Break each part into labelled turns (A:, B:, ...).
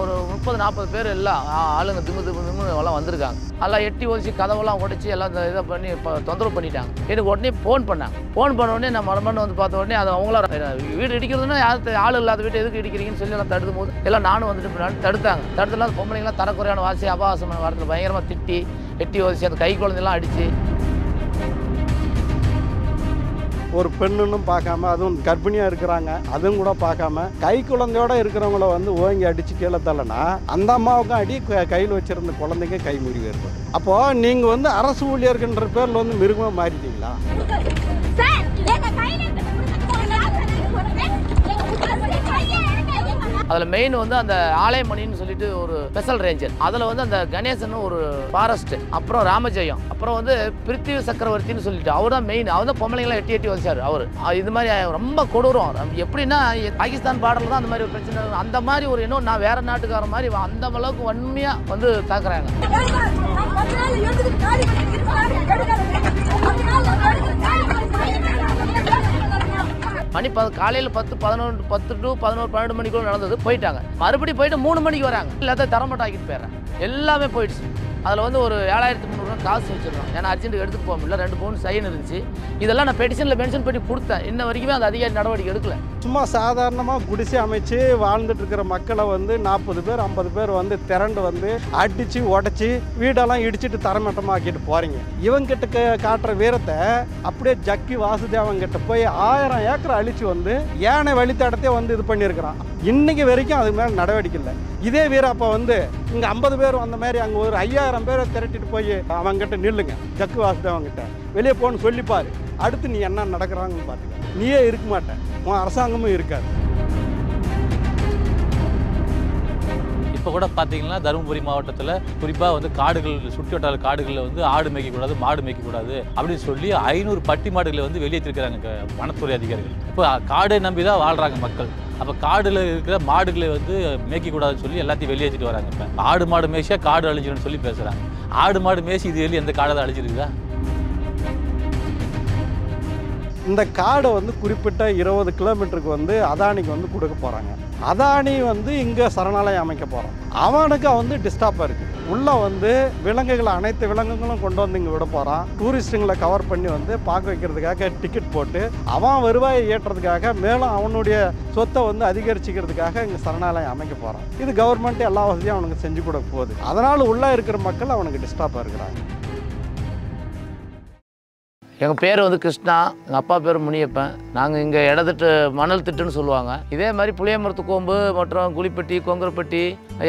A: ஒரு 30-40 பேர் எல்லாம் ஆளுங்க திம்மு எல்லாம் வந்திருக்காங்க. எல்லாம் எட்டி ஒழிச்சு கதவெல்லாம் உடைச்சி எல்லாம் இதை பண்ணி தொந்தரவு பண்ணிட்டாங்க. எனக்கு உடனே ஃபோன் பண்ணாங்க. ஃபோன் பண்ண உடனே நான் மறுமணி வந்து பார்த்த உடனே அது அவங்கள வீடு இடிக்கிறதுனா ஆள் இல்லாத வீட்டு எதுக்கு இடிக்கிறீங்கன்னு சொல்லி எல்லாம் தடுக்கும் போது எல்லாம் நானும் வந்துட்டு பின்னாடி தடுத்தாங்க. தடுத்துலாம் பொம்பளைங்களாம் தரக்குறையான வாசி அபாவாசமான வாரத்தில் பயங்கரமாக திட்டி எட்டி ஒழிச்சு அந்த கை குழந்தைலாம் அடித்து
B: ஒரு பெண்ணுன்னு பார்க்காம அதுவும் கர்ப்பிணியாக இருக்கிறாங்க அதுவும் கூட பார்க்காம கை குழந்தையோட இருக்கிறவங்கள வந்து ஓங்கி அடித்து கீழே தள்ளனா அந்த அம்மாவுக்கும் அடி கையில் வச்சிருந்த குழந்தைங்க கை முறிவு ஏற்படும். அப்போது நீங்கள் வந்து அரசு ஊழியர்கின்ற பேரில் வந்து மிருகமாக மாறிட்டீங்களா?
A: அதில் மெயின் வந்து அந்த ஆலயமணின்னு சொல்லிட்டு ஒரு ஸ்பெஷல் ரேஞ்சர், அதில் வந்து அந்த கணேசன் ஒரு ஃபாரஸ்ட், அப்புறம் ராமஜெயம், அப்புறம் வந்து பிருத்திவி சக்கரவர்த்தின்னு சொல்லிட்டு அவர் தான் மெயின். அவர் தான் பொம்பளைங்களாம் எட்டி வச்சார். அவர் இது மாதிரி ரொம்ப கொடூரம். எப்படின்னா பாகிஸ்தான் பார்டரில் தான் அந்த மாதிரி ஒரு பிரச்சனை, அந்த மாதிரி ஒரு இன்னும் நான் வேற நாட்டுக்கார மாதிரி அந்த அளவுக்கு வன்மையாக வந்து தாக்குறாங்க. மணி காலையில் 10 to 11 மணிக்குள்ள நடந்தது. போயிட்டாங்க. மறுபடியும் போயிட்டு 3 மணிக்கு வராங்க. எல்லாத்தையும் தரமட்டாக்கிட்டு போயிடுறேன். எல்லாமே போயிடுச்சு. அதில் வந்து ஒரு 7300 காசு வச்சிருக்கோம். ஏன்னா அர்ஜென்ட்டுக்கு எடுத்துகிட்டு போக முடியல. 2 பவுன் சைன் இருந்துச்சு. இதெல்லாம் நான் பெட்டிஷனில் மென்ஷன் பண்ணி கொடுத்தேன். இன்ன வரைக்குமே அந்த அதிகாரி நடவடிக்கை எடுக்கல.
B: சும்மா சாதாரணமாக குடிசை அமைச்சு வாழ்ந்துட்டு இருக்கிற மக்களை வந்து 40 பேர் 50 பேர் வந்து திரண்டு வந்து அடித்து உடச்சி வீடெல்லாம் இடிச்சிட்டு தரமட்டமாக்கிட்டு போகிறீங்க. இவங்கிட்ட காட்டுற வீரத்தை அப்படியே ஜக்கி வாசுதேவங்கிட்ட போய் 1000 ஏக்கர் அழிச்சு வந்து யானை வழித்தடத்தை வந்து இது பண்ணியிருக்கிறான். இன்னைக்கு வரைக்கும் அதுக்கு மேலே நடவடிக்கை இல்லை. இதே வீரப்போ வந்து இங்கே 50 பேர் வந்த மாதிரி அங்கே ஒரு 5000 பேரை திரட்டிட்டு போய் அவங்ககிட்ட நில்லுங்க, ஜக்கு வாசுதேவங்கிட்ட வெளியே போன்னு சொல்லிப்பாரு. அடுத்து நீ என்ன நடக்கிறாங்கன்னு பார்த்துக்க. நீயே இருக்க மாட்டேன், உன் அரசாங்கமும் இருக்காது.
C: இப்போ கூட பார்த்தீங்கன்னா தருமபுரி மாவட்டத்தில் குறிப்பாக வந்து காடுகள் சுற்றி வட்டார காடுகளில் வந்து ஆடு மேய்க்கக்கூடாது, மாடு மேய்க்கக்கூடாது அப்படின்னு சொல்லி 500 பட்டி மாடுகளை வந்து வெளியேற்றிருக்கிறாங்க வனத்துறை அதிகாரிகள். இப்போ காடை நம்பி தான் வாழ்கிறாங்க மக்கள். அப்போ காடில் இருக்கிற மாடுகளை வந்து மேய்க்கக்கூடாதுன்னு சொல்லி எல்லாத்தையும் வெளியேற்றிட்டு வராங்க. இப்போ ஆடு மாடு மேய்ச்சியா காடு அழிஞ்சிடும்னு சொல்லி பேசுகிறாங்க. ஆடு மாடு மேய்ச்சி இது வெளியே எந்த காடை தான் அழிஞ்சிருக்குதா?
B: இந்த காடை வந்து குறிப்பிட்ட 20 கிலோமீட்டருக்கு வந்து அதானிக்கு வந்து கொடுக்க போகிறாங்க. அதானி வந்து இங்கே சரணாலயம் அமைக்க போகிறான். அவனுக்கு வந்து டிஸ்டர்பாக இருக்குது. உள்ளே வந்து விலங்குகளை அனைத்து விலங்குகளும் கொண்டு வந்து இங்கே விட போகிறான். டூரிஸ்ட்டுங்களை கவர் பண்ணி வந்து பார்க்க வைக்கிறதுக்காக டிக்கெட் போட்டு அவன் வருவாயை ஏற்றுறதுக்காக மேலும் அவனுடைய சொத்தை வந்து அதிகரிச்சிக்கிறதுக்காக இங்கே சரணாலயம் அமைக்க போகிறான். இது கவர்மெண்ட் எல்லா வசதியும் அவனுக்கு செஞ்சு கொடுக்க போகுது. அதனால் உள்ளே இருக்கிற மக்கள் அவனுக்கு டிஸ்டர்பாக இருக்கிறாங்க.
A: எங்கள் பேர் வந்து கிருஷ்ணா, எங்கள் அப்பா பேர் முனியப்பன். நாங்கள் இங்கே இடத்திட்டு மணல் திட்டுன்னு சொல்லுவாங்க. இதே மாதிரி புளியமரத்து கோம்பு மற்றும் குளிப்பட்டி, கொங்கரப்பட்டி,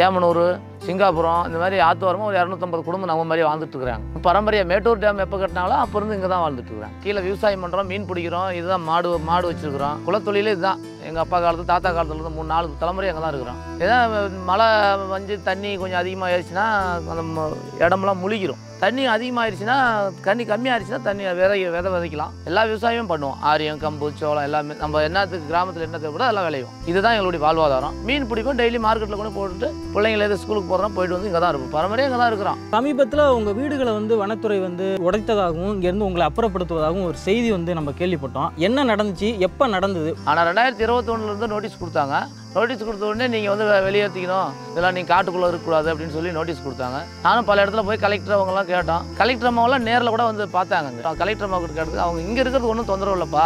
A: ஏமனூர், சிங்காபுரம் இந்த மாதிரி ஆத்துவாரமும் ஒரு 250 குடும்பம் நம்ம மாதிரி வாழ்ந்துட்டு இருக்கிறாங்க. பரம்பரையாக மேட்டூர் டேம் எப்போ கட்டினாங்களோ அப்போ இருந்து இங்கே தான் வாழ்ந்துட்டு இருக்கிறாங்க. கீழே விவசாயம் பண்ணுறோம், மீன் பிடிக்கிறோம், இதுதான் மாடு வச்சுருக்கிறோம். குலத்தொழிலே இதுதான். எங்கள் அப்பா காலத்தில் தாத்தா காலத்துலேருந்து 3-4 தலைமுறை அங்கே தான் இருக்கிறோம். ஏதாவது மழை வந்து தண்ணி கொஞ்சம் அதிகமாக ஆயிடுச்சுன்னா அந்த இடமெல்லாம் முழிக்கிறோம். தண்ணி அதிகமாகிடுச்சுன்னா தண்ணி கம்மியாகிடுச்சுன்னா தண்ணி விதை விதைக்கலாம். எல்லா விவசாயமும் பண்ணுவோம். ஆரியம், கம்பு, சோளம் எல்லாமே நம்ம என்னத்துக்கு கிராமத்தில் என்ன தேவைப்படோ அதெல்லாம் விளையும். இதுதான் எங்களுடைய வாழ்வாதாரம். மீன் பிடிப்போம், டெய்லி மார்க்கெட்டில் கூட போட்டுட்டு பிள்ளைங்களை எது ஸ்கூலுக்கு போகிறோம் போயிட்டு வந்து இங்கே தான் இருப்போம். பரம்பரையாக இங்கே தான் இருக்கிறோம்.
D: சமீபத்தில் உங்கள் வீடுகளை வந்து வனத்துறை வந்து உடைத்ததாகவும் இங்கேருந்து உங்களை அப்புறப்படுத்துவதாகவும் ஒரு செய்தி வந்து நம்ம கேள்விப்பட்டோம். என்ன நடந்துச்சு, எப்போ நடந்தது?
A: ஆனால் 2021 நோட்டீஸ் கொடுத்தாங்க. நோட்டீஸ் கொடுத்த உடனே நீங்கள் வந்து வெளியேற்றிக்கணும், இதெல்லாம் நீங்கள் காட்டுக்குள்ளே இருக்கக்கூடாது அப்படின்னு சொல்லி நோட்டீஸ் கொடுத்தாங்க. நானும் பல இடத்துல போய் கலெக்டர் அவங்கெல்லாம் கேட்டோம். கலெக்டர் அம்மாவெல்லாம் நேரில் கூட வந்து பார்த்தாங்க. கலெக்டர் அம்மாவுக்கு கேட்டது அவங்க இங்கே இருக்கிறது ஒன்றும் தொந்தரவு இல்லைப்பா,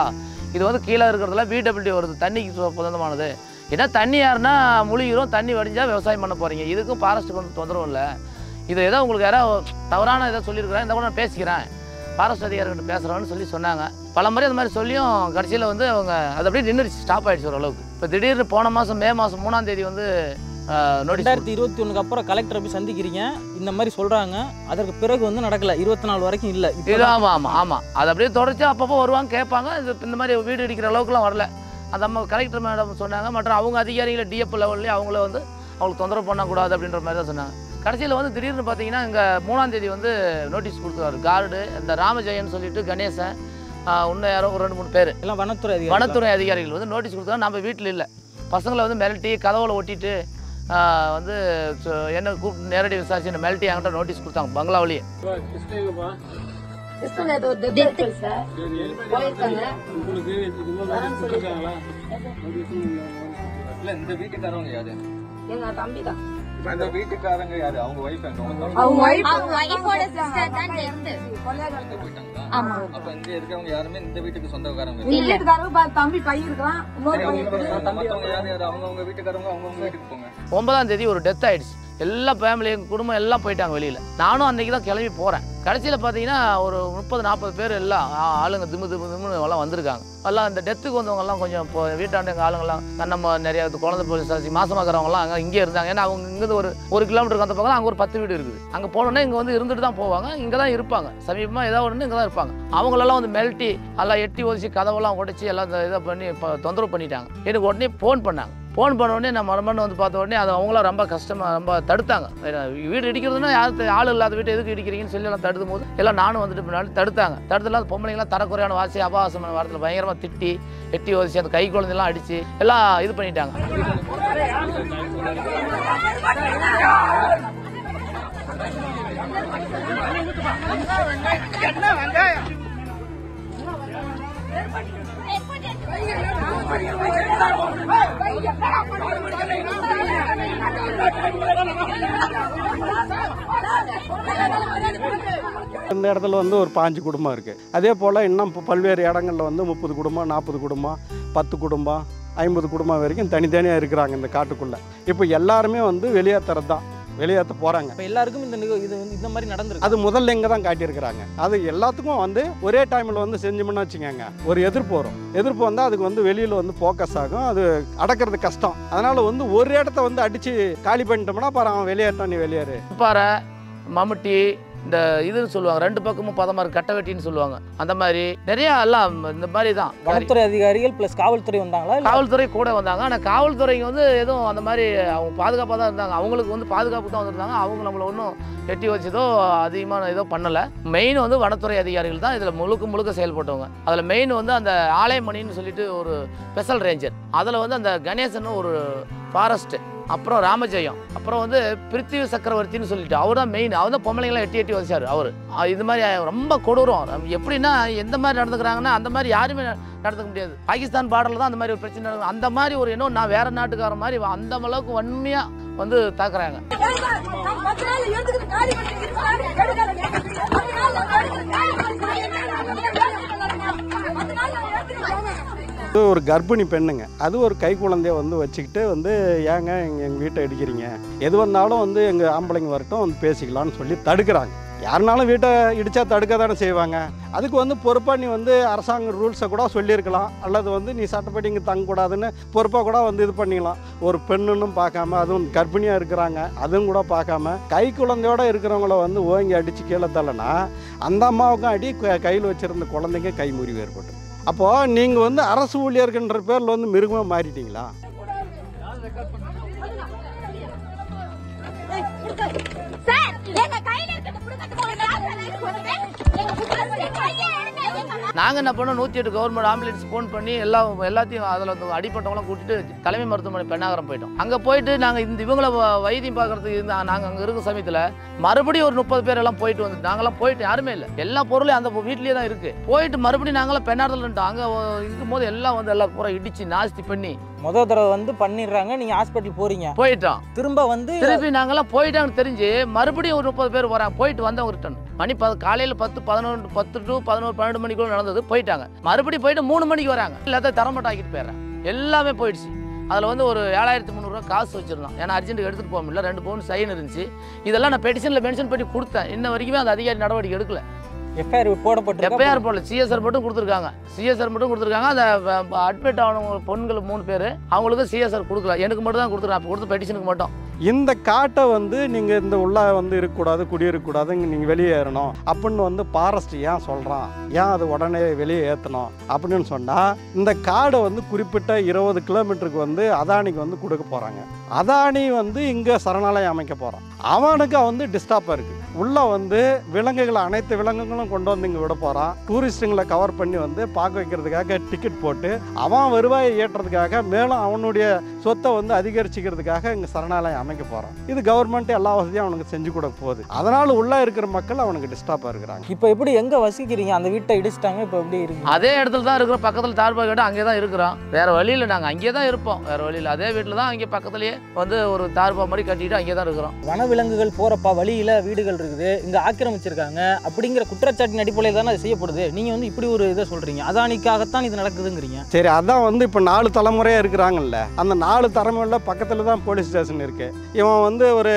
A: இது வந்து கீழே இருக்கிறதுல பிடபிள்யூடி வருது, தண்ணிக்கு சொந்தமானது. ஏன்னா தண்ணி யாருன்னா முழுகிறோம், தண்ணி வடிஞ்சால் விவசாயம் பண்ண போகிறீங்க, இதுக்கும் ஃபாரஸ்ட்டுக்கு வந்து தொந்தரவு இல்லை. இது ஏதோ உங்களுக்கு யாராவது தவறான ஏதோ சொல்லியிருக்கிறேன், இந்த கூட நான் பேசிக்கிறேன், ஃபாரஸ்ட் அதிகாரிகிட்ட பேசுகிறோன்னு சொல்லி சொன்னாங்க. பல முறை அந்த மாதிரி சொல்லியும் கடைசியில் வந்து அவங்க அது அப்படியே நின்றுச்சு, ஸ்டாப் ஆகிடுச்சு ஓரளவுக்கு. இப்போ திடீர்னு போன மாதம் மே மாதம் 3ஆம் தேதி வந்து
D: 2021 அப்புறம் கலெக்டரை போய் சந்திக்கிறீங்க, இந்த மாதிரி சொல்கிறாங்க. அதற்கு பிறகு வந்து நடக்கலை, 24 வரைக்கும் இல்லை.
A: இது ஆமாம் அது அப்படியே தொடர்ச்சி அப்பப்போ வருவாங்க, கேட்பாங்க. இது இந்த மாதிரி வீடு அடிக்கிற அளவுக்குலாம் வரல. அந்த அம்மா கலெக்டர் மேடம் சொன்னாங்க. மற்றும் அவங்க அதிகாரிகளை டிஎப் லெவல்லேயே அவங்கள வந்து அவங்களுக்கு தொந்தரவு பண்ணக்கூடாது அப்படின்ற மாதிரி தான் சொன்னாங்க. கடைசியில் வந்து திடீர்னு பார்த்தீங்கன்னா இங்கே 3ஆம் தேதி வந்து நோட்டீஸ் கொடுத்துருவாரு. கார்டு இந்த ராமஜெயன் சொல்லிட்டு கணேசன், இன்னும் யாரோ ஒரு 2-3 பேர் எல்லாம் வனத்துறை அதிகாரிகள் வந்து நோட்டீஸ் கொடுத்தாங்க. நம்ம வீட்டில் இல்லை, பசங்களை வந்து மிரட்டி கதவுல ஒட்டிட்டு வந்து என்ன கூப்பிட்டு நேரடி விசாரிச்சு மிரட்டி என்கிட்ட நோட்டீஸ் கொடுத்தாங்க பங்களாவிலேயே.
E: இந்த வீட்டுக்காரவங்க யாரு? எங்க தம்பி தான்.
F: இந்த வீட்டுக்காரங்க யாரு? அவங்க வைஃப்
E: அவங்க வைஃபோட சிஸ்டர் தான் டெத்.
F: போயிட்டாங்களா?
E: ஆமா.
F: அப்ப இங்க இருக்கவங்க யாருமே இந்த வீட்டுக்கு சொந்தக்காரங்க
E: இந்த வீட்டுக்காரங்க தம்பி பையன் இருக்கான். இன்னொரு பையன்
F: மத்தவங்க யார் யாரு? அவங்க வீட்டுக்காரங்க அவங்க வீட்டுக்கு போங்க.
A: 9ஆம் தேதி ஒரு டெத் ஆயிடுச்சு. எல்லா ஃபேமிலி எங்கள் குடும்பம் எல்லாம் போயிட்டாங்க வெளியில். நானும் அன்றைக்கி தான் கிளம்பி போகிறேன். கடைசியில் பார்த்தீங்கன்னா ஒரு 30-40 பேர் எல்லாம் ஆளுங்க திமுன்னு எல்லாம் வந்திருக்காங்க. எல்லாம் இந்த டெத்துக்கு வந்தவங்கலாம் கொஞ்சம் இப்போ வீட்டாண்டு எங்கள் ஆளுங்கெல்லாம் நம்ம நிறைய குழந்தை போலீஸ் மாசமாக்குறவங்கலாம் அங்கே இங்கே இருந்தாங்க. ஏன்னா அவங்க இங்கேருந்து ஒரு கிலோமீட்டருக்கு அந்த பக்கம் அங்கே ஒரு 10 வீடு இருக்குது. அங்கே போனோன்னா இங்கே வந்து இருந்துட்டு தான் போவாங்க. இங்கே தான் இருப்பாங்க. சமீபமாக ஏதாவது ஒன்று இங்கே தான் இருப்பாங்க. அவங்களெல்லாம் வந்து மிரட்டி எல்லாம் எட்டி ஒதிச்சு கதவெல்லாம் உடைச்சி எல்லாம் இதை பண்ணி தொந்தரவு பண்ணிட்டாங்க. எனக்கு உடனே ஃபோன் பண்ணாங்க. ஃபோன் பண்ண உடனே நான் மறுமணி வந்து பார்த்த உடனே அது அவங்களாம் ரொம்ப கஷ்டமாக ரொம்ப தடுத்தாங்க. வீடு இடிக்கிறதுனா ஆள் இல்லாத வீட்டை எதுக்கு இடிக்கிறீங்கன்னு சொல்லி எல்லாம் தடுக்கும் போது எல்லாம் நானும் வந்துட்டு பின்னாடி தடுத்தாங்க. தடுத்துலாம் பொம்பளைங்களாம் தரக்குறையான வாசி அபாவாசமான வாரத்தில் பயங்கரமாக திட்டி எட்டி ஒதிச்சு அந்த கை குழந்தைலாம் அடித்து எல்லாம் இது பண்ணிட்டாங்க.
B: இந்த இடத்துல வந்து ஒரு 5 குடும்பம் இருக்குது. அதே போல் இன்னும் பல்வேறு இடங்களில் வந்து 30 குடும்பம், 40 குடும்பம், 10 குடும்பம், 50 குடும்பம் வரைக்கும் தனித்தனியாக இருக்கிறாங்க இந்த காட்டுக்குள்ளே. இப்போ எல்லாருமே வந்து வெளியேற்றுறது தான், வெளியேற்ற போகிறாங்க.
D: இப்போ எல்லாருக்கும் இது வந்து இந்த மாதிரி நடந்திருக்கு.
B: அது முதல்ல இங்கே தான் காட்டியிருக்கிறாங்க. அது எல்லாத்துக்கும் வந்து ஒரே டைமில் வந்து செஞ்சோம்னா வச்சுக்கோங்க, ஒரு எதிர்ப்பு வரும். எதிர்ப்பு வந்தால் அதுக்கு வந்து வெளியில் வந்து ஃபோக்கஸ் ஆகும். அது அடக்கிறது கஷ்டம். அதனால் வந்து ஒரு இடத்த வந்து அடித்து காலி பண்ணிட்டோம்னா பாரு அவன் வெளியேற்றான், நீ வெளியேறு.
A: பாறை மம்முட்டி இந்த இதுன்னு சொல்லுவாங்க, 2 பக்கமும் பதமாக கட்டை வெட்டின்னு சொல்லுவாங்க. அந்த மாதிரி நிறையா எல்லாம் இந்த மாதிரி தான்
D: வனத்துறை அதிகாரிகள் ப்ளஸ் காவல்துறை வந்தாங்களா?
A: காவல்துறை கூட வந்தாங்க. ஆனால் காவல்துறைக்கு வந்து எதுவும் அந்த மாதிரி அவங்க பாதுகாப்பாக தான் இருந்தாங்க. அவங்களுக்கு வந்து பாதுகாப்பு தான் வந்துருந்தாங்க. அவங்க நம்மளை ஒன்றும் எட்டி வச்சதோ அதிகமான ஏதோ பண்ணலை. மெயின் வந்து வனத்துறை அதிகாரிகள் தான் இதில் முழுக்க செயல்பட்டவங்க. அதில் மெயின் வந்து அந்த ஆலைமணின்னு சொல்லிட்டு ஒரு ஸ்பெஷல் ரேஞ்சர், அதில் வந்து அந்த கணேசன் ஒரு ஃபாரஸ்ட்டு, அப்புறம் ராமஜெயம், அப்புறம் வந்து பிருத்திவி சக்கரவர்த்தின்னு சொல்லிட்டு அவர் தான் மெயின். அவர் தான் பொம்பளைங்களாம் எட்டி வச்சார். அவர் இது மாதிரி ரொம்ப கொடூரம். எப்படின்னா எந்த மாதிரி நடந்துக்கிறாங்கன்னா அந்த மாதிரி யாருமே நடந்துக்க முடியாது. பாகிஸ்தான் பார்டரில் தான் அந்த மாதிரி ஒரு பிரச்சனை நடக்கும். அந்த மாதிரி ஒரு இன்னும் நான் வேற நாட்டுக்கார மாதிரி அந்த அளவுக்கு வன்மையாக வந்து தாக்குறாங்க.
B: ஒரு கர்ப்பிணி பெண்ணுங்க, அது ஒரு கை குழந்தைய வந்து வச்சுக்கிட்டு வந்து ஏங்க எங்கள் வீட்டை இடிக்கிறீங்க, எது வந்தாலும் வந்து எங்கள் ஆம்பளைங்க வரட்டும் வந்து பேசிக்கலான்னு சொல்லி தடுக்கிறாங்க. யாருனாலும் வீட்டை இடித்தா தடுக்க தானே செய்வாங்க. அதுக்கு வந்து பொறுப்பாக நீ வந்து அரசாங்க ரூல்ஸை கூட சொல்லியிருக்கலாம், அல்லது வந்து நீ சட்டப்படி இங்கே தங்கக்கூடாதுன்னு பொறுப்பாக கூட வந்து இது பண்ணிக்கலாம். ஒரு பெண்ணுன்னு பார்க்காம, அதுவும் கர்ப்பிணியாக இருக்கிறாங்க அதுவும் கூட பார்க்காம கை குழந்தையோடு இருக்கிறவங்கள வந்து ஓங்கி அடித்து கீழே தள்ளனா அந்த அம்மாவுக்கும் அடி, கையில் வச்சுருந்த குழந்தைங்க கை முறிவு ஏற்பட்டு. அப்போது நீங்கள் வந்து அரசு ஊழியர்கின்ற பேரில் வந்து மிருகமாக மாறிட்டீங்களா?
A: நாங்கள் என்ன பண்ணோம், 108 கவர்மெண்ட் ஆம்புலன்ஸ் ஃபோன் பண்ணி எல்லாத்தையும் அதில் அடிப்பட்டவங்களாம் கூட்டிட்டு தலைமை மருத்துவமனை பெண்ணாகரம் போயிட்டோம். அங்கே போயிட்டு நாங்கள் இவங்கள வைத்தியம் பார்க்கறதுக்கு நாங்கள் அங்கே இருக்கிற சமயத்தில் மறுபடியும் ஒரு 30 பேர் எல்லாம் போயிட்டு வந்து நாங்களாம் போயிட்டு யாருமே இல்லை, எல்லா பொருளும் அந்த வீட்லேயே தான் இருக்குது. போயிட்டு மறுபடியும் நாங்களாம் பெண்ணாரத்தில் இருந்தோம். அங்கே இருக்கும்போது எல்லாம் வந்து எல்லாம் பூரா இடிச்சு நாஸ்தி பண்ணி
D: முதல் தடவை வந்து பண்ணிடுறாங்க. நீங்கள் ஹாஸ்பிட்டல் போகிறீங்க,
A: போயிட்டோம்.
D: திருப்பி
A: நாங்கெல்லாம் போயிட்டாங்கன்னு தெரிஞ்சு மறுபடியும் ஒரு 30 பேர் வராங்க. போயிட்டு வந்தவங்க ரிட்டர்ன் மணி காலையில் 10 to 11 12 மணிக்குள்ள நடந்தது. போயிட்டாங்க. மறுபடியும் போயிட்டு 3 மணிக்கு வராங்க. எல்லாத்தையும் தரமாட்டாக்கிட்டு போயிடுறாங்க. எல்லாமே போயிடுச்சு. அதில் வந்து ஒரு 7300 ரூபா காசு வச்சுருந்தோம். ஏன்னா அர்ஜென்ட்டுக்கு எடுத்துகிட்டு போக முடியல. 2 பவுன் சைன் இருந்துச்சு. இதெல்லாம் நான் பெட்டிஷனில் மென்ஷன் பண்ணி கொடுத்தேன். இன்ன வரைக்குமே அந்த அதிகாரி நடவடிக்கை எடுக்கல.
D: எஃப்ஐஆர் போடப்பட்டு
A: எஃப்ஐஆர் போடல, சிஎஸ்ஆர் மட்டும் கொடுத்துருக்காங்க. அந்த அட்மிட் ஆனவங்க பொண்ணுகள் 3 பேர், அவங்களுக்கு சிஎஸ்ஆர் கொடுக்கல. எனக்கு மட்டும் தான் கொடுத்துருக்காங்க. கொடுத்த பெட்டிஷனுக்கு மட்டும்.
B: இந்த காட்டை வந்து நீங்கள் இந்த உள்ள வந்து இருக்கக்கூடாது, குடியிருக்கக்கூடாது, நீங்கள் வெளியேறணும் அப்படின்னு வந்து ஃபாரஸ்ட் ஏன் சொல்கிறான், ஏன் அது உடனே வெளியே ஏற்றணும் அப்படின்னு சொன்னால், இந்த காடை வந்து குறிப்பிட்ட 20 கிலோமீட்டருக்கு வந்து அதானிக்கு வந்து கொடுக்க போகிறாங்க. அதானி வந்து இங்கே சரணாலயம் அமைக்க போகிறான். அவனுக்கு வந்து டிஸ்டர்பாக இருக்குது. உள்ளே வந்து விலங்குகளை, அனைத்து விலங்குகளும் கொண்டு வந்து இங்கே விட போகிறான். டூரிஸ்ட்டுங்களை கவர் பண்ணி வந்து பார்க்க வைக்கிறதுக்காக டிக்கெட் போட்டு அவன் வருவாயை ஏற்றுறதுக்காக, மேலும் அவனுடைய சொத்தை வந்து அதிகரிச்சிக்கிறதுக்காக இங்கே சரணாலயம் நினைக்க போகிறான். இது கவர்மெண்ட் எல்லா வசதியும் அவனுக்கு செஞ்சு கூட போகுது. அதனால் உள்ளே இருக்கிற மக்கள் அவனுக்கு டிஸ்டர்பாக இருக்கிறாங்க.
D: இப்போ எப்படி எங்கே வசிக்கிறீங்க? அந்த வீட்டை இடிச்சிட்டாங்க, இப்போ எப்படி இருக்கு?
A: அதே இடத்துல தான் இருக்கிறோம், பக்கத்தில் தார்பாய் கேட்டு அங்கே தான் இருக்கிறோம். வேறு வழியில் நாங்கள் அங்கேயே தான் இருப்போம், வேறு வழியில் அதே வீட்டில் தான் அங்கே பக்கத்துலேயே வந்து ஒரு தார்பா மாதிரி கட்டிட்டு அங்கே தான் இருக்கிறோம்.
D: வனவிலங்குகள் போகிறப்பா வழியில் வீடுகள் இருக்குது, இங்கே ஆக்கிரமிச்சிருக்காங்க அப்படிங்கிற குற்றச்சாட்டின் அடிப்படையில் தானே அது செய்யப்படுது. நீங்கள் வந்து இப்படி ஒரு இதை சொல்கிறீங்க, அதானிக்காகத்தான் இது நடக்குதுங்கிறீங்க.
B: சரி, அதான் வந்து இப்போ 4 தலைமுறையாக இருக்கிறாங்கல்ல, அந்த 4 தலைமுறையில் பக்கத்தில் தான் போலீஸ் ஸ்டேஷன் இருக்குது. இவன் வந்து ஒரு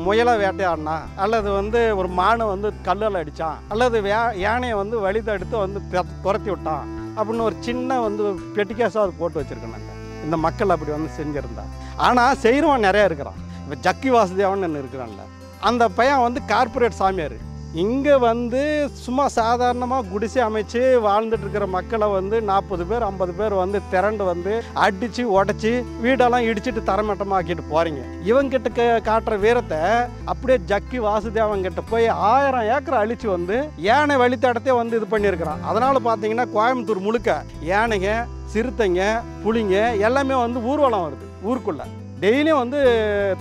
B: முயலை வேட்டையாடினா, அல்லது வந்து ஒரு மானை வந்து கல்லால் அடித்தான், அல்லது யானையை வந்து வழி தடுத்து வந்து துரத்தி விட்டான் அப்படின்னு ஒரு சின்ன வந்து பெட்டிக்காசாக அது போட்டு வச்சுருக்கேன். இந்த மக்கள் அப்படி வந்து செஞ்சுருந்தா. ஆனால் செய்கிறவன் நிறையா இருக்கிறான். இப்போ ஜக்கி வாசுதேவன் இருக்கிறான்ல, அந்த பையன் வந்து கார்பரேட் சாமியார். இங்கே வந்து சும்மா சாதாரணமாக குடிசை அமைச்சு வாழ்ந்துட்டு இருக்கிற மக்களை வந்து 40 பேர் 50 பேர் வந்து திரண்டு வந்து அடித்து உடச்சி வீடெல்லாம் இடிச்சிட்டு தரமட்டமாக்கிட்டு போகிறீங்க. இவங்கிட்ட காட்டுற வீரத்தை அப்படியே ஜக்கி வாசுதேவன்கிட்ட போய் 1000 ஏக்கர் அழித்து வந்து யானை வழித்தடத்தை வந்து இது பண்ணியிருக்கிறான். அதனால் பார்த்தீங்கன்னா கோயம்புத்தூர் முழுக்க யானைங்க, சிறுத்தைங்க, புலிங்க எல்லாமே வந்து ஊர்வலம் வருது ஊருக்குள்ளே. டெய்லியும் வந்து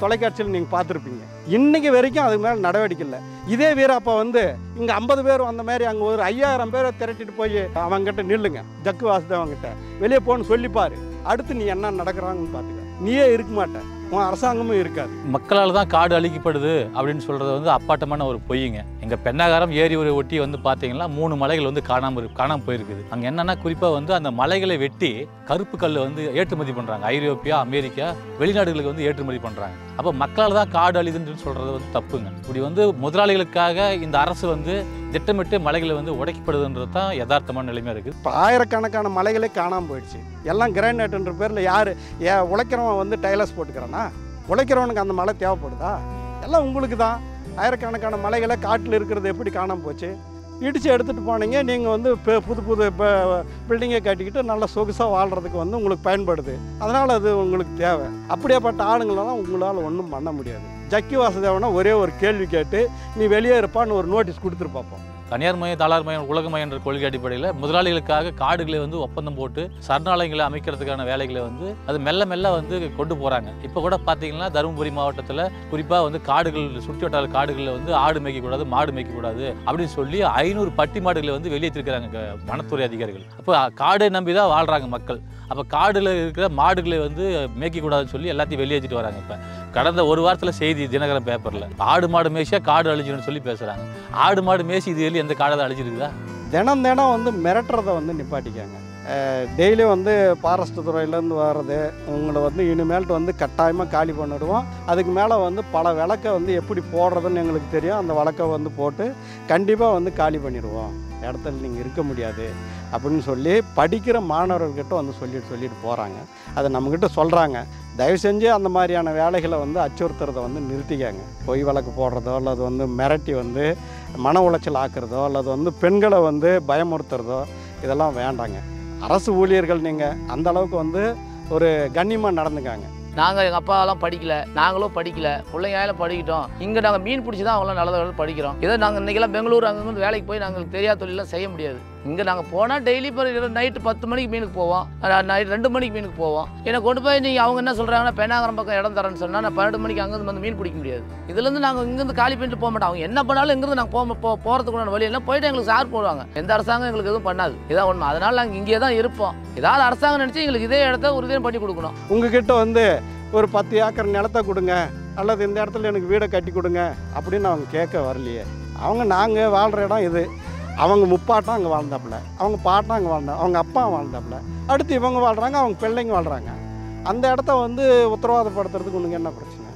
B: தொலைக்காட்சியில் நீங்கள் பார்த்துருப்பீங்க. இன்றைக்கி வரைக்கும் அதுக்கு மேலே நடவடிக்கை இல்லை. இதே வீரப்பா வந்து இங்கே 50 பேர் அந்த மாதிரி அங்கே ஒரு 5000 பேரை திரட்டிட்டு போய் அவங்ககிட்ட நில்லுங்க, ஜக்கு வாசுதேவன்கிட்ட வெளியே போன்னு சொல்லிப்பார். அடுத்து நீ என்ன நடக்கிறாங்கன்னு பார்த்துக்க. நீயே இருக்க மாட்டேன், உன் அரசாங்கமும் இருக்காது.
C: மக்களால் தான் காடு அழிக்கப்படுது அப்படின்னு சொல்கிறது வந்து அப்பாட்டமான ஒரு பொய்யுங்க. எங்கள் பெண்ணாகரம் ஏரி ஒரு ஒட்டி வந்து பார்த்தீங்கன்னா 3 மலைகள் வந்து காணாமல் போயிருக்குது. அங்கே என்னென்னா குறிப்பாக வந்து அந்த மலைகளை வெட்டி கருப்பு கல் வந்து ஏற்றுமதி பண்ணுறாங்க. ஐரோப்பியா, அமெரிக்கா, வெளிநாடுகளுக்கு வந்து ஏற்றுமதி பண்ணுறாங்க. அப்போ மக்களால் தான் காடு அழிதுன்னு சொல்கிறது வந்து தப்புங்க. இப்படி வந்து முதலாளிகளுக்காக இந்த அரசு வந்து திட்டமிட்டு மலைகளை வந்து உடைக்கப்படுதுன்றது தான் யதார்த்தமான நிலைமையாக இருக்குது.
B: இப்போ ஆயிரக்கணக்கான மலைகளே காணாமல் போயிடுச்சு. எல்லாம் கிரானைட்ன்ற பேரில் யார் உழைக்கிறவன் வந்து டைலர்ஸ் போட்டுக்கிறானா? உழைக்கிறவனுக்கு அந்த மலை தேவைப்படுதா? எல்லாம் உங்களுக்கு தான். ஆயிரக்கணக்கான மலைகளை காட்டில் இருக்கிறது எப்படி காணாமல் போச்சு? இடித்து எடுத்துகிட்டு போனீங்க. நீங்கள் வந்து புது இப்போ பில்டிங்கை கட்டிக்கிட்டு நல்லா சொகுசாக வாழ்கிறதுக்கு வந்து உங்களுக்கு பயன்படுது. அதனால் அது உங்களுக்கு தேவை. அப்படியேப்பட்ட ஆளுங்களெல்லாம் உங்களால் ஒன்றும் பண்ண முடியாது. ஜக்கி வாசுதேவனை ஒரே ஒரு கேள்வி கேட்டு நீ வெளியே இருப்பான்னு ஒரு நோட்டீஸ் கொடுத்துட்டு பார்ப்போம்.
C: தனியார் மயம், தாளார் மயம், உலக மயம் என்ற கொள்கை அடிப்படையில் முதலாளிகளுக்காக காடுகளை வந்து ஒப்பந்தம் போட்டு சரணாலயங்களை அமைக்கிறதுக்கான வேலைகளை வந்து அது மெல்ல மெல்ல வந்து கொண்டு போகிறாங்க. இப்போ கூட பார்த்தீங்கன்னா தருமபுரி மாவட்டத்தில் குறிப்பாக வந்து காடுகள், சுற்றி வட்டார காடுகளில் வந்து ஆடு மேய்க்கக்கூடாது, மாடு மேய்க்கக்கூடாது அப்படின்னு சொல்லி 500 பட்டி மாடுகளை வந்து வெளியேற்றிருக்கிறாங்க வனத்துறை அதிகாரிகள். அப்போ காடை நம்பி தான் வாழ்கிறாங்க மக்கள். அப்போ காடில் இருக்கிற மாடுகளை வந்து மேய்க்கக்கூடாதுன்னு சொல்லி எல்லாத்தையும் வெளியேற்றிட்டு வராங்க. இப்போ கடந்த ஒரு வாரத்தில் செய்தி தினகரன் பேப்பரில் ஆடு மாடு மேய்ச்சியா காடு அழிஞ்சிடும்னு சொல்லி பேசுகிறாங்க. ஆடு மாடு மேய்ச்சி இது எந்த காடை அழிச்சிருக்குதா?
B: தினம் வந்து மிரட்டுறதை வந்து நிப்பாட்டிக்காங்க. டெய்லியும் வந்து ஃபாரஸ்ட் துறையிலேருந்து வர்றது உங்களை வந்து இனிமேல்ட்டு வந்து கட்டாயமாக காலி பண்ணிடுவோம். அதுக்கு மேலே வந்து பல விளக்கை வந்து எப்படி போடுறதுன்னு எங்களுக்கு தெரியும். அந்த விளக்கை வந்து போட்டு கண்டிப்பாக வந்து காலி பண்ணிடுவோம், இடத்துல நீங்கள் இருக்க முடியாது அப்படின்னு சொல்லி படிக்கிற மாணவர்கிட்ட வந்து சொல்லிட்டு போகிறாங்க. அதை நம்மக்கிட்ட சொல்கிறாங்க. தயவு செஞ்சு அந்த மாதிரியான வேலைகளை வந்து அச்சுறுத்துறதை வந்து நிறுத்திக்காங்க. பொய் வழக்கு போடுறதோ அல்லது வந்து மிரட்டி வந்து மன உளைச்சல் ஆக்குறதோ அல்லது வந்து பெண்களை வந்து பயமுறுத்துறதோ இதெல்லாம் வேண்டாங்க. அரசு ஊழியர்கள் நீங்கள் அந்த அளவுக்கு வந்து ஒரு கண்ணியமாக நடந்துக்காங்க.
A: நாங்கள் எங்கள் அப்பாவெல்லாம் படிக்கல, நாங்களும் படிக்கல, பிள்ளைங்க படிக்கிட்டோம். இங்கே நாங்கள் மீன் பிடிச்சி தான் அவங்களாம் நல்லதாக படிக்கிறோம். ஏதோ நாங்கள் இன்றைக்கெல்லாம் பெங்களூர் அங்கேருந்து வேலைக்கு போய் நாங்கள் தெரியாத தொழிலாம் செய்ய முடியாது. இங்கே நாங்கள் போனால் டெய்லி இப்போ நைட்டு 10 மணிக்கு மீனுக்கு போவோம், நைட் 2 மணிக்கு மீனுக்கு போவோம். என்னை கொண்டு போய் நீங்கள் அவங்க என்ன சொல்கிறாங்கன்னா பெண்ணாகரம் பக்கம் இடம் தரேன்னு சொன்னால் நான் 12 மணிக்கு அங்கேருந்து வந்து மீன் பிடிக்க முடியாது. இதுலேருந்து நாங்கள் இங்கேருந்து காலி பண்ணிட்டு போக மாட்டோம். அவங்க என்ன பண்ணாலும் இங்கேருந்து நாங்கள் போகிறதுக்குள்ள வழி எல்லாம் போயிட்டு எங்களுக்கு சார் போடுவாங்க. எந்த அரசாங்கம் எங்களுக்கு எதுவும் பண்ணாது. இதான் உண்மை. அதனால் நாங்கள் இங்கே தான் இருப்போம். ஏதாவது அரசாங்கம் நினச்சி எங்களுக்கு இதே இடத்த உறுதியாக பண்ணி கொடுக்கணும்.
B: உங்ககிட்ட வந்து ஒரு 10 ஏக்கர் நிலத்தை கொடுங்க அல்லது இந்த இடத்துல எனக்கு வீடை கட்டி கொடுங்க அப்படின்னு அவங்க கேட்க வரலையே. அவங்க நாங்கள் வாழ்கிற இடம் இது. அவங்க முப்பாட்டம் அங்கே வாழ்ந்தாப்புல, அவங்க பாட்டம் அங்கே வாழ்ந்தாங்க, அவங்க அப்பா வாழ்ந்தாப்புல, அடுத்து இவங்க வாழ்கிறாங்க, அவங்க பிள்ளைங்க வாழ்கிறாங்க. அந்த இடத்த வந்து உத்தரவாதப்படுத்துறதுக்கு உனக்கு என்ன பிரச்சனை?